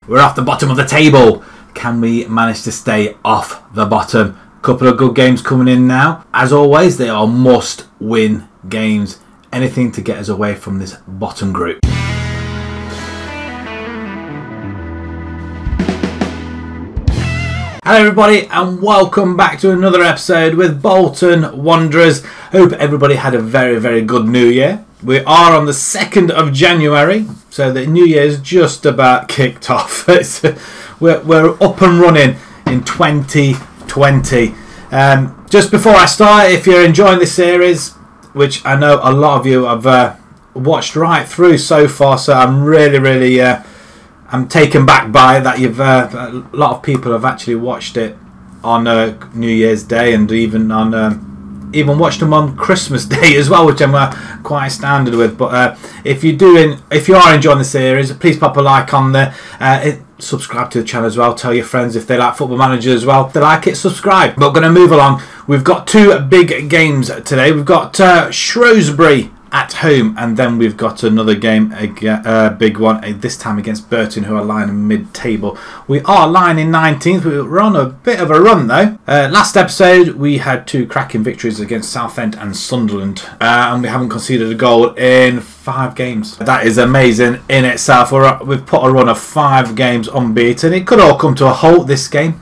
We're off the bottom of the table. Can we manage to stay off the bottom? Couple of good games coming in now. As always, they are must-win games. Anything to get us away from this bottom group. Hello everybody and welcome back to another episode with Bolton Wanderers. Hope everybody had a very good New Year. We are on the 2nd of January, so the New Year is just about kicked off. We're up and running in 2020. Just before I start, if you're enjoying this series, which I know a lot of you have watched right through so far, so I'm really I'm taken back by that. A lot of people have actually watched it on New Year's Day and even watched them on Christmas Day as well, which I'm quite astounded with. But if you are enjoying the series, please pop a like on there. Subscribe to the channel as well. Tell your friends if they like Football Manager as well. If they like it, subscribe. But we're going to move along. We've got two big games today. We've got Shrewsbury at home, and then we've got another game, a big one, this time against Burton, who are lying mid-table. We are lying in 19th. We're on a bit of a run though. Last episode we had two cracking victories against Southend and Sunderland, and we haven't conceded a goal in 5 games. That is amazing in itself. We've put a run of 5 games unbeaten. It could all come to a halt this game.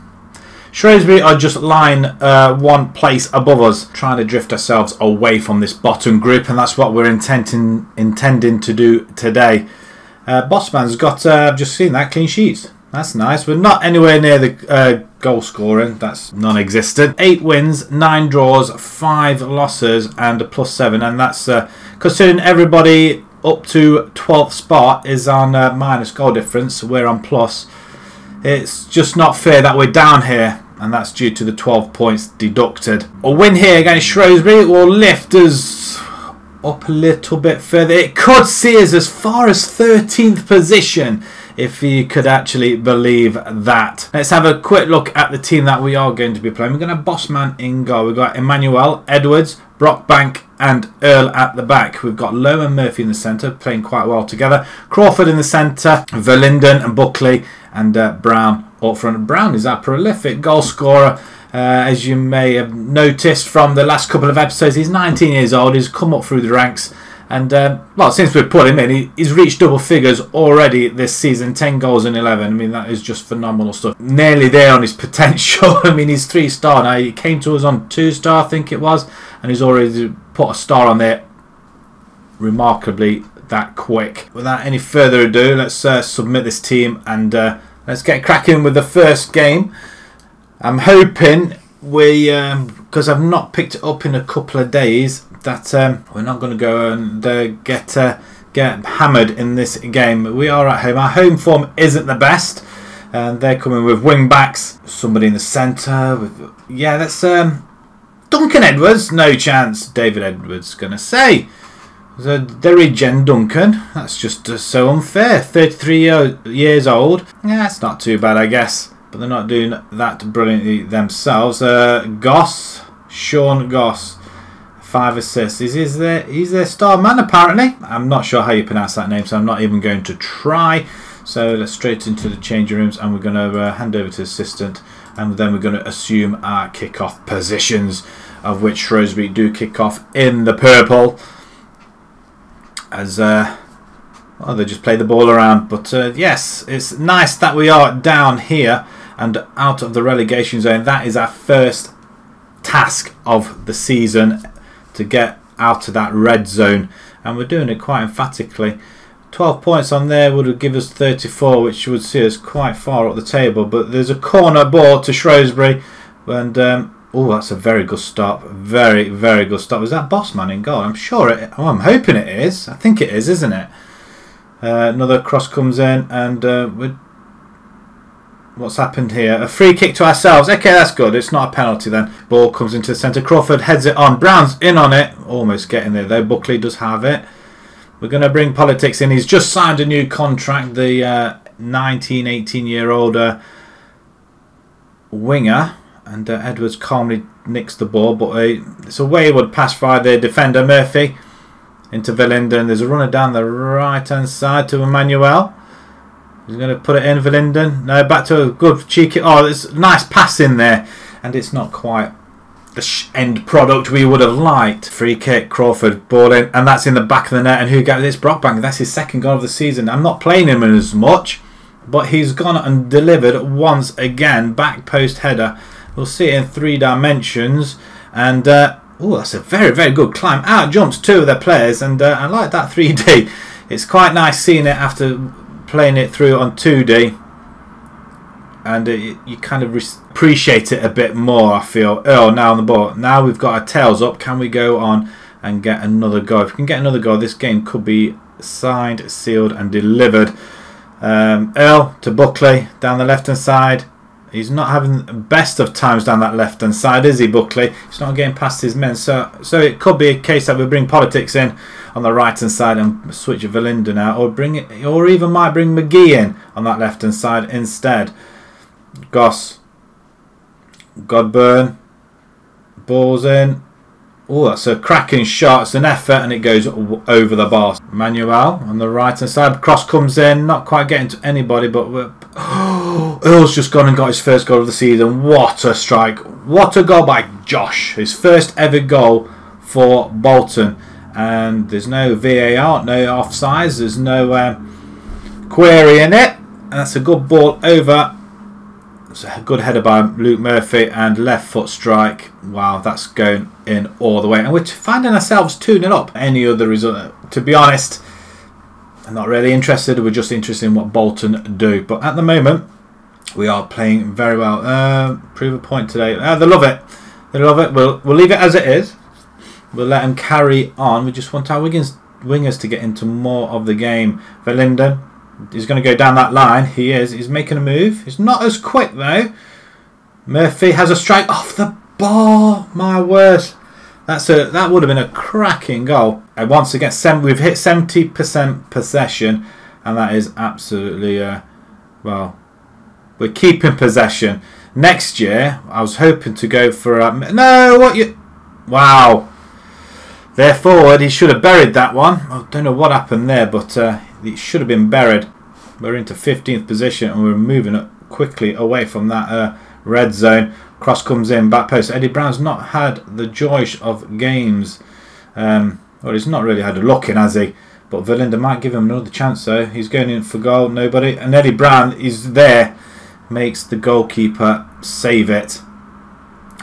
Shrewsbury are just lying one place above us, trying to drift ourselves away from this bottom group, and that's what we're intending to do today. Bossman's got, I've just seen that, clean sheets. That's nice. We're not anywhere near the goal scoring. That's non-existent. 8 wins, 9 draws, 5 losses, and a +7. And that's considering everybody up to 12th spot is on minus goal difference. We're on plus. It's just not fair that we're down here, and that's due to the 12 points deducted. A win here against Shrewsbury will lift us up a little bit further. It could see us as far as 13th position, if you could actually believe that. Let's have a quick look at the team that we are going to be playing. We're going to have Bossman in goal. We've got Emmanuel, Edwards, Brockbank and Earl at the back. We've got Lowe and Murphy in the centre, playing quite well together. Crawford in the centre, Verlinden and Buckley, and Brown up front. Brown is a prolific goal scorer. As you may have noticed from the last couple of episodes, he's 19 years old. He's come up through the ranks. And, well, since we've put him in, he's reached double figures already this season. 10 goals in 11. I mean, that is just phenomenal stuff. Nearly there on his potential. I mean, he's 3-star now. He came to us on 2-star, I think it was. And he's already put a star on there remarkably that quick. Without any further ado, let's submit this team and let's get cracking with the first game. I'm hoping we, because I've not picked it up in a couple of days, that we're not going to go and get hammered in this game. We are at home. Our home form isn't the best, and they're coming with wing backs. Somebody in the centre. Yeah, that's Duncan Edwards. No chance. David Edwards going to say. The regen Duncan. That's just so unfair. 33 years old. Yeah, that's not too bad, I guess. But they're not doing that brilliantly themselves. Sean Goss. 5 assists. He's their star man apparently. I'm not sure how you pronounce that name, so I'm not even going to try. So let's straight into the changing rooms, and we're going to hand over to the assistant, and then we're going to assume our kick-off positions, of which Shrewsbury do kick off in the purple. As well, they just play the ball around. But yes, it's nice that we are down here and out of the relegation zone. That is our first task of the season, to get out of that red zone, and we're doing it quite emphatically. 12 points on there would give us 34, which would see us quite far up the table. But there's a corner ball to Shrewsbury, and oh, that's a very good stop. Very good stop. Is that Bossman in goal? I'm sure it. Oh, I'm hoping it is. I think it is, isn't it? Another cross comes in, and what's happened here? A free kick to ourselves. Okay, that's good. It's not a penalty then. Ball comes into the centre. Crawford heads it on. Brown's in on it. Almost getting there though. Buckley does have it. We're going to bring Politics in. He's just signed a new contract. The 18-year-old winger. And Edwards calmly nicks the ball. But it's a wayward pass by the defender, Murphy. Into Verlinden. There's a runner down the right-hand side to Emmanuel. He's going to put it in for Linden. No, back to a good cheeky. Oh, there's a nice pass in there. And it's not quite the end product we would have liked. Free kick, Crawford, ball in. And that's in the back of the net. And who got this? Brockbank. That's his second goal of the season. I'm not playing him as much. But he's gone and delivered once again. Back post header. We'll see it in 3 dimensions. And, oh, that's a very, very good climb. Out jumps 2 of their players. And I like that 3D. It's quite nice seeing it after playing it through on 2D, and you kind of appreciate it a bit more, I feel. Earl now on the ball. Now we've got our tails up. Can we go on and get another goal? If we can get another goal, this game could be signed, sealed and delivered. Earl to Buckley down the left hand side. He's not having the best of times down that left hand side, is he, Buckley? He's not getting past his men, so it could be a case that we bring Politics in on the right hand side and switch Verlinden out, or even might bring McGee in on that left hand side instead. Goss, Godburn, balls in. Oh, that's a cracking shot. It's an effort and it goes over the bar. Manuel on the right hand side. Cross comes in, not quite getting to anybody, but Earl's just gone and got his first goal of the season. What a strike! What a goal by Josh! His first ever goal for Bolton. And there's no VAR, no offsides, there's no query in it. And that's a good ball over. It's a good header by Luke Murphy and left foot strike. Wow, that's going in all the way. And we're finding ourselves 2-0 up. Any other result, to be honest, I'm not really interested. We're just interested in what Bolton do. But at the moment, we are playing very well. Prove a point today. They love it. They love it. We'll leave it as it is. We'll let them carry on. We just want our wingers to get into more of the game. Verlinden, he's going to go down that line. He is. He's making a move. He's not as quick though. Murphy has a strike off the bar. My word. That would have been a cracking goal. And once again, we've hit 70% possession. And that is absolutely, well, we're keeping possession. Next year, I was hoping to go for a... No, what you... Wow. Their forward, he should have buried that one. I don't know what happened there, but it should have been buried. We're into 15th position and we're moving quickly away from that red zone. Cross comes in, back post. Eddie Brown's not had the joy of games. Well, he's not really had a look in, has he? But Verlinden might give him another chance though. He's going in for goal, nobody. And Eddie Brown is there. Makes the goalkeeper save it.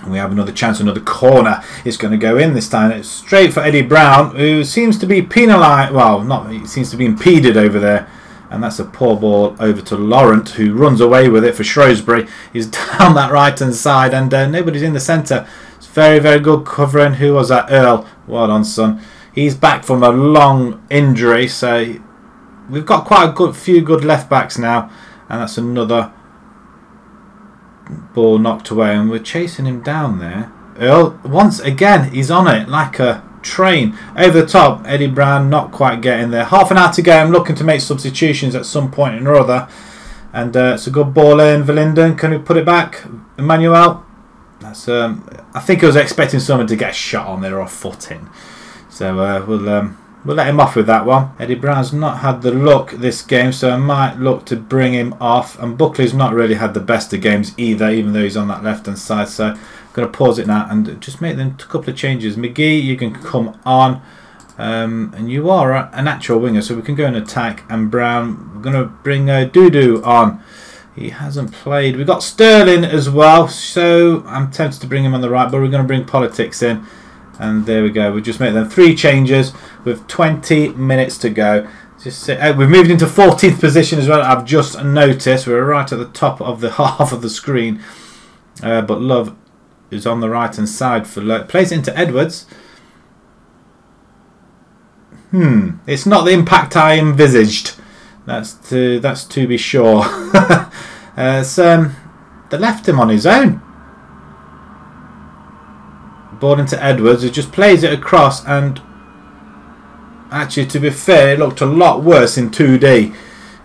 We have another chance, another corner. It's going to go in this time. It's straight for Eddie Brown, who seems to be penalised. Well, not. He seems to be impeded over there. And that's a poor ball over to Laurent, who runs away with it for Shrewsbury. He's down that right-hand side, and nobody's in the centre. It's very, very good covering. Who was that? Earl. Well done, son. He's back from a long injury, so we've got quite a few good left-backs now. And that's another ball knocked away, and we're chasing him down there. Earl, once again, he's on it like a train. Over the top, Eddie Brown not quite getting there. Half an hour to go. I'm looking to make substitutions at some point or other. And it's a good ball in. Verlinden, can we put it back? Emmanuel. That's I think I was expecting someone to get a shot on there or a foot in. So we'll let him off with that one. Eddie Brown's not had the look this game, so I might look to bring him off. And Buckley's not really had the best of games either, even though he's on that left-hand side. So I'm going to pause it now and just make them a couple of changes. McGee, you can come on. And you are an actual winger, so we can go and attack. And Brown, we're going to bring Dudu on. He hasn't played. We've got Sterling as well, so I'm tempted to bring him on the right, but we're going to bring Politics in. And there we go. We just made them 3 changes with 20 minutes to go. We've moved into 14th position as well. I've just noticed we're right at the top of the half of the screen. But Love is on the right hand side for plays into Edwards. It's not the impact I envisaged. That's to be sure. They left him on his own. Ball into Edwards, who just plays it across, and actually, to be fair, it looked a lot worse in 2D.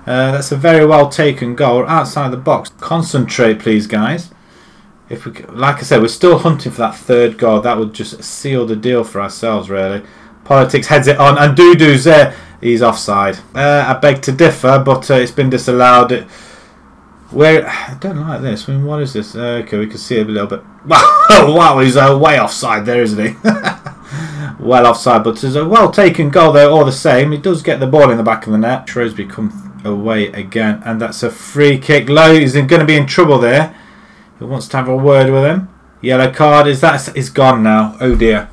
That's a very well taken goal outside the box. Concentrate, please, guys. If we, like I said, we're still hunting for that 3rd goal. That would just seal the deal for ourselves, really. Politics heads it on, and Dudu's there. He's offside. I beg to differ, but it's been disallowed. Where I don't like this. I mean, what is this? Okay, we can see it a little bit. Wow, he's way offside there, isn't he? Well offside, but it's a well taken goal though. All the same, he does get the ball in the back of the net. Shrewsbury come away again, and that's a free kick. Lowe is going to be in trouble there. He wants to have a word with him. Yellow card. Is gone now? Oh dear.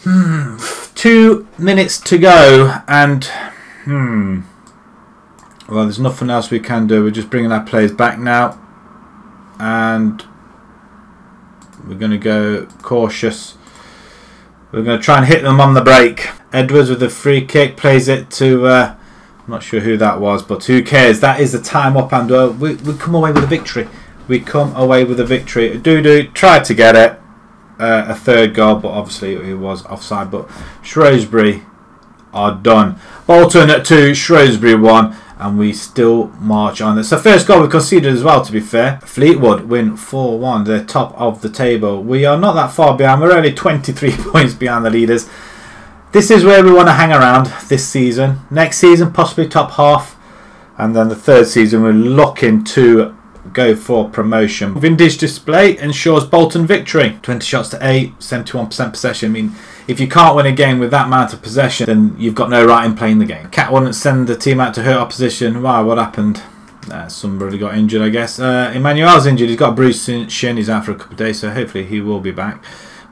2 minutes to go, and well, there's nothing else we can do. We're just bringing our players back now, and we're going to go cautious. We're going to try and hit them on the break. Edwards with a free kick plays it to I'm not sure who that was, but who cares? That is the time up, and we come away with a victory. We come away with a victory. Dudu tried to get it. A third goal, but obviously it was offside. But Shrewsbury are done. Bolton 2, Shrewsbury 1, and we still march on. It's the first goal we conceded as well, to be fair. Fleetwood win 4-1. They're top of the table. We are not that far behind. We're only 23 points behind the leaders. This is where we want to hang around this season. Next season, possibly top half. And then the third season, we're looking to go for promotion. Vintage display ensures Bolton victory. 20 shots to 8, 71% possession. I mean, if you can't win a game with that amount of possession, then you've got no right in playing the game. Cat wouldn't send the team out to hurt opposition. Wow, what happened? Somebody got injured, I guess. Emmanuel's injured. He's got a bruised shin. He's out for a couple of days, so hopefully he will be back.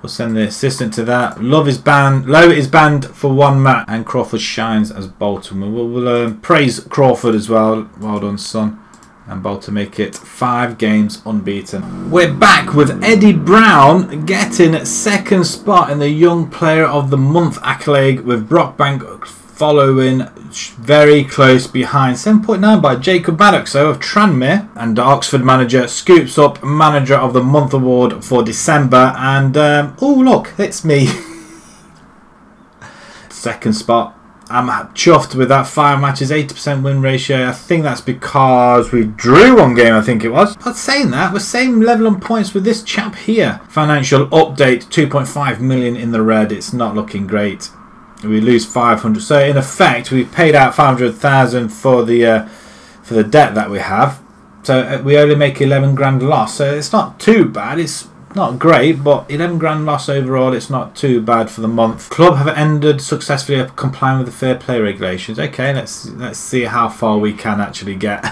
We'll send the assistant to that. Lowe is banned for 1 match, and Crawford shines as Bolton. We'll praise Crawford as well. Well done, son. And Bolton make it 5 games unbeaten. We're back with Eddie Brown getting 2nd spot in the Young Player of the Month accolade, with Brockbank following very close behind. 7.9 by Jacob Maddox, so of Tranmere. And the Oxford manager scoops up Manager of the Month award for December. And oh look, it's me. 2nd spot. I'm chuffed with that. 5 matches, 80% win ratio. I think that's because we drew 1 game, I think it was. But saying that, we're same level on points with this chap here. Financial update, 2.5 million in the red. It's not looking great. We lose 500. So in effect, we paid out 500,000 for the debt that we have. So we only make 11 grand loss. So it's not too bad. It's not great, but 11 grand loss overall. It's not too bad for the month. Club have ended successfully complying with the fair play regulations. Okay, let's see how far we can actually get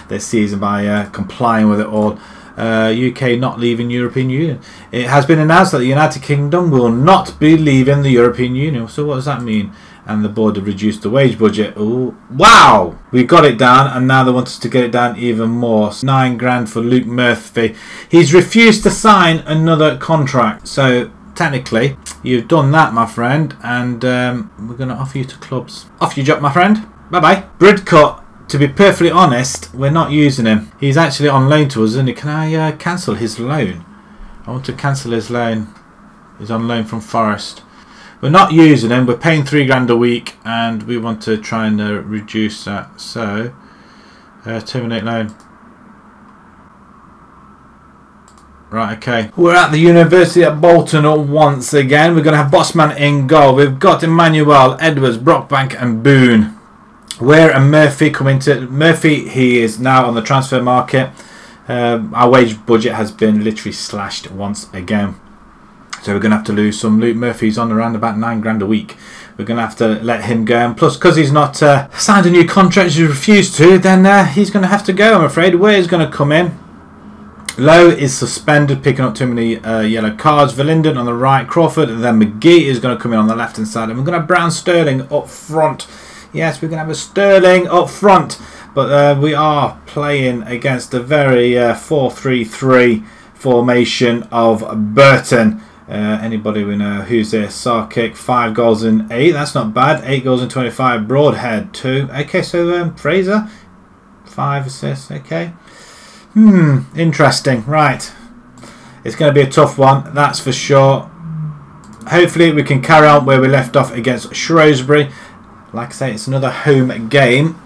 this season by complying with it all. UK not leaving European Union. It has been announced that the United Kingdom will not be leaving the European Union. So what does that mean? And the board have reduced the wage budget. Ooh, wow! We got it down, and now they want us to get it down even more. 9 grand for Luke Murphy. He's refused to sign another contract. So technically, you've done that, my friend, and we're going to offer you to clubs. Off you drop, my friend. Bye bye. Bridcut. To be perfectly honest, we're not using him. He's actually on loan to us, isn't he? Can I cancel his loan? I want to cancel his loan. He's on loan from Forest. We're not using him. We're paying 3 grand a week, and we want to try and reduce that. So, terminate loan. Right, okay. We're at the University at Bolton once again. We're going to have Bossman in goal. We've got Emmanuel, Edwards, Brockbank, and Boone. Ware and Murphy coming to Murphy. He is now on the transfer market. Our wage budget has been literally slashed once again. So we're going to have to lose some. Luke Murphy's on around about 9 grand a week. We're going to have to let him go. And plus, because he's not signed a new contract, he's refused to, then he's going to have to go, I'm afraid. Ware's going to come in. Lowe is suspended, picking up too many yellow cards. Verlinden on the right. Crawford, and then McGee is going to come in on the left-hand side. And we're going to have Brown Sterling up front. Yes, we're going to have a Sterling up front. But we are playing against a very 4-3-3 formation of Burton. Anybody we know who's there? Sarkic, 5 goals in 8. That's not bad. 8 goals in 25. Broadhead 2. Okay, so Fraser 5 assists. Okay. Interesting. Right. It's going to be a tough one. That's for sure. Hopefully we can carry on where we left off against Shrewsbury. Like I say, it's another home game.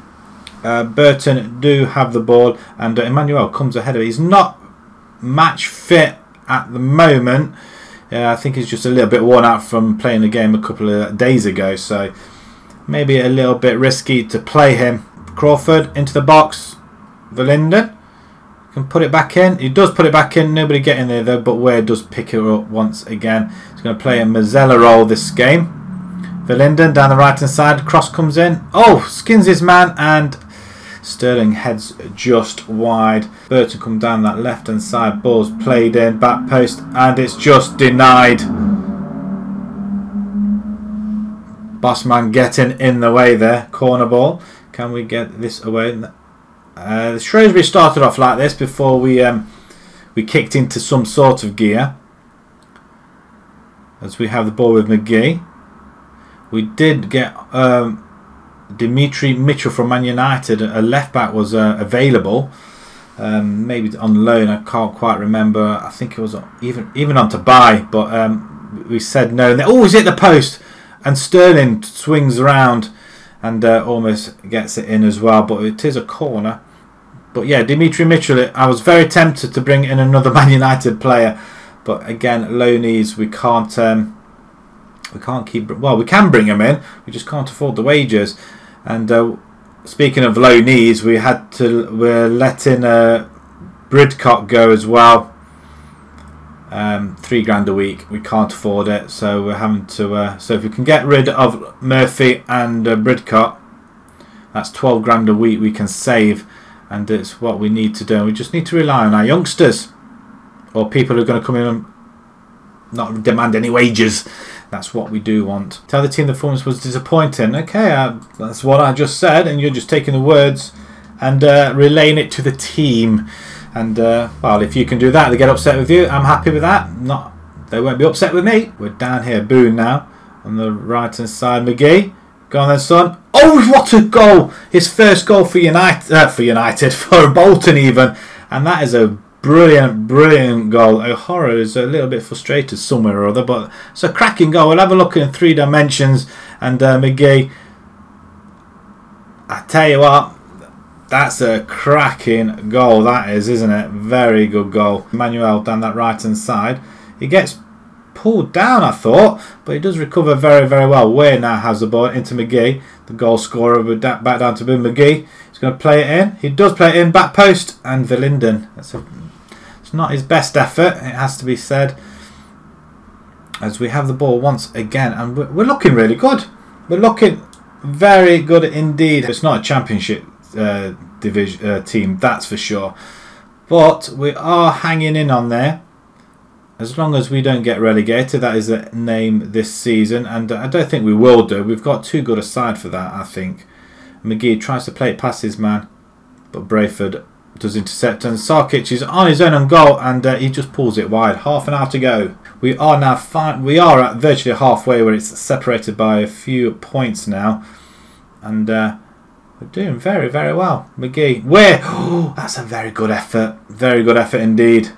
Burton do have the ball, and Emmanuel comes ahead of it. He's not match fit at the moment. I think he's just a little bit worn out from playing the game a couple of days ago. So maybe a little bit risky to play him. Crawford into the box. Verlinden can put it back in. He does put it back in. Nobody getting there though, but Ware does pick it up once again. He's going to play a Mazzella role this game. Verlinden down the right hand side. Cross comes in. Oh, skins his man, and Sterling heads just wide. Burton come down that left hand side. Ball's played in. Back post, and it's just denied. Bossman getting in the way there. Corner ball. Can we get this away? Shrewsbury started off like this before we kicked into some sort of gear. As we have the ball with McGee. We did get Dimitri Mitchell from Man United. A left back was available. Maybe on loan. I can't quite remember. I think it was even on to buy, but we said no. Oh, he's hit the post, and Sterling swings around and almost gets it in as well, but it is a corner. But yeah, Dimitri Mitchell, I was very tempted to bring in another Man United player, but again, loanees, we can't keep. Well, we can bring him in, we just can't afford the wages. And speaking of loanees, we're letting Bridcott go as well. £3 a week, we can't afford it, so we're having to. So if we can get rid of Murphy and Bridcott, that's £12 a week we can save, and it's what we need to do. We just need to rely on our youngsters, or people who are going to come in and not demand any wages. That's what we do want. Tell the team the performance was disappointing. Okay, that's what I just said, and you're just taking the words and relaying it to the team. And well, if you can do that, they get upset with you. I'm happy with that. They won't be upset with me. We're down here, Boone now on the right hand side. McGee, go on then, son. Oh, what a goal! His first goal for for Bolton even, and that is a brilliant goal. O'Hara is a little bit frustrated somewhere or other, but it's a cracking goal. We'll have a look in 3 dimensions, and McGee, I tell you what, that's a cracking goal, that is, isn't it? Very good goal. Manuel down that right hand side. He gets pulled down, I thought, but he does recover very well. Ware now has the ball into McGee, the goal scorer. Back down to Boone. McGee. He's going to play it in. He does play it in, back post, and Verlinden. It's not his best effort, it has to be said. As we have the ball once again, and we're looking really good. We're looking very good indeed. It's not a championship division team, that's for sure, but we are hanging in on there. As long as we don't get relegated, that is the name this season, and I don't think we will do. We've got too good a side for that, I think. McGee tries to play it past his man, but Brayford does intercept, and Sarkic is on his own on goal, and he just pulls it wide. Half an hour to go. We are now we are at virtually halfway, where it's separated by a few points now, and we're doing very well. McGee, where? Oh, that's a very good effort. Very good effort indeed.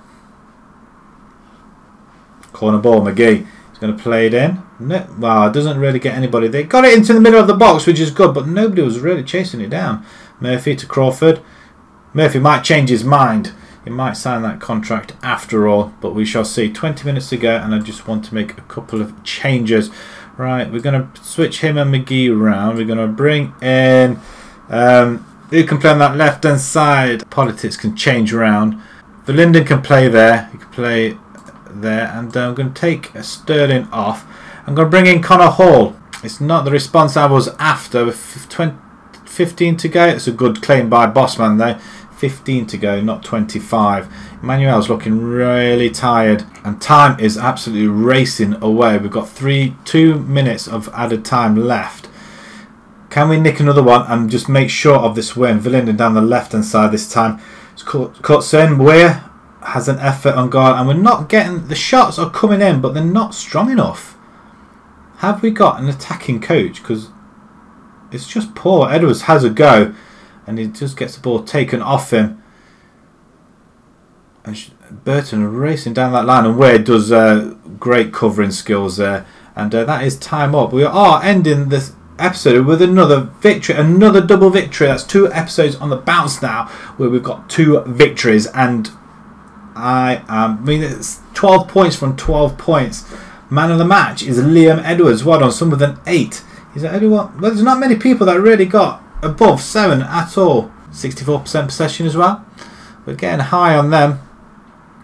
Corner ball, McGee. He's going to play it in. No, well, it doesn't really get anybody. They got it into the middle of the box, which is good, but nobody was really chasing it down. Murphy to Crawford. Murphy might change his mind. He might sign that contract after all, but we shall see. 20 minutes to go, and I just want to make a couple of changes. Right, we're going to switch him and McGee around. We're going to bring in... who can play on that left hand side? Politics can change around. Verlinden can play there. He can play there, and I'm going to take Sterling off. I'm going to bring in Connor Hall. It's not the response I was after. With 15 to go. It's a good claim by Bossman though. 15 to go, not 25. Emmanuel's looking really tired, and time is absolutely racing away. We've got 2 minutes of added time left. Can we nick another one and just make sure of this win? Verlinden down the left hand side this time. It's cuts in. Ware has an effort on guard, and we're not getting... The shots are coming in, but they're not strong enough. Have we got an attacking coach? Because it's just poor. Edwards has a go, and he just gets the ball taken off him. And Burton racing down that line, and Ware does great covering skills there. And that is time up. We are ending this episode with another victory, another double victory. That's 2 episodes on the bounce now, where we've got 2 victories, and I mean, it's 12 points from 12 points. Man of the match is Liam Edwards. Well done, some with an 8. He's the only one. Well, there's not many people that really got above 7 at all. 64% possession as well. We're getting high on them.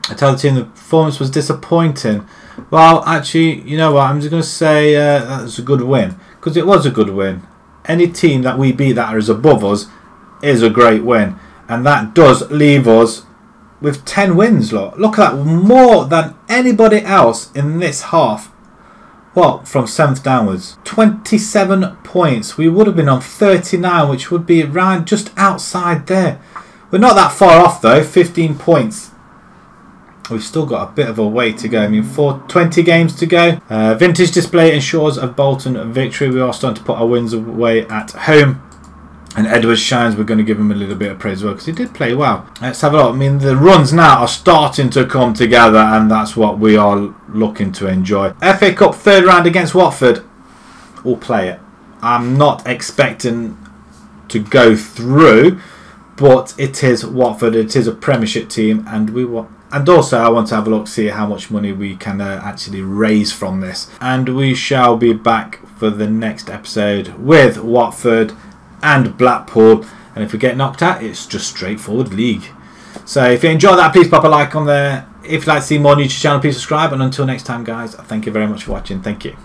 I tell the team the performance was disappointing. Well, actually, you know what? I'm just going to say that was a good win. Because it was a good win. Any team that we beat that is above us is a great win. And that does leave us with 10 wins. Look at that. More than anybody else in this half. Well, from 7th downwards. 27 points. We would have been on 39, which would be around just outside there. We're not that far off though. 15 points. We've still got a bit of a way to go. I mean, 20 games to go. Vintage display ensures a Bolton victory. We are starting to put our wins away at home. And Edwards shines. We're going to give him a little bit of praise as well because he did play well. Let's have a look. I mean, the runs now are starting to come together, and that's what we are looking to enjoy. FA Cup 3rd round against Watford. We'll play it. I'm not expecting to go through, but it is Watford. It is a Premiership team, and we want. And also I want to have a look, see how much money we can actually raise from this. And we shall be back for the next episode with Watford and Blackpool. And if we get knocked out, it's just straightforward league. So if you enjoyed that, please pop a like on there. If you'd like to see more on YouTube channel, please subscribe. And until next time, guys, thank you very much for watching. Thank you.